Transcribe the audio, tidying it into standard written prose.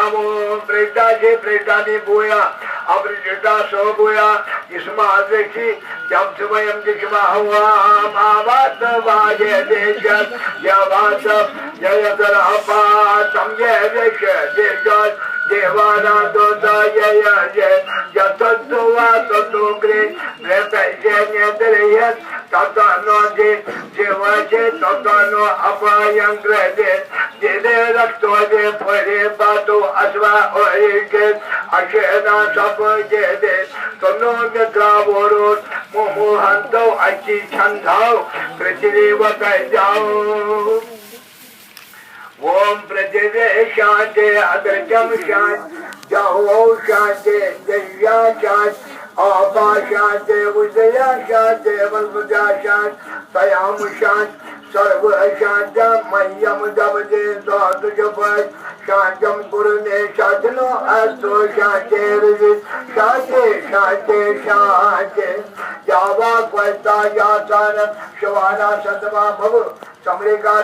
नामो प्रेताचे प्रेताने बोया अप्रेता सो बोया इसमा देखी जब स्वयं दिखमा हुआ मावत वाजे देश जवास जय तरपा समझे देश देश देवाना दोता जय जय जतुवा ततुग्रे प्रेतजे नेद्रिय ततनो दे जेवाचे ततनो अपायंग्रे दे रक्तो दे फरे बातो अश्वा ओइके अशेना सब दे तनो मित्रावरो मोहंतो अच्छी छंदाओ पृथ्वी बताए जाओ ओम पृथ्वी शांति अदृश्यम शांति जाओ शांति दिव्या शांति आपा शांति उदया शांति वल्पजा शांति तयाम शांति सर्व शांति मह्यम दबदे द्वादशपद शांतम कुरुने शांतनो अस्तो शांति शांति शांति शांति जावा क्वस्ता यासान शवाना सतमा भव समरेका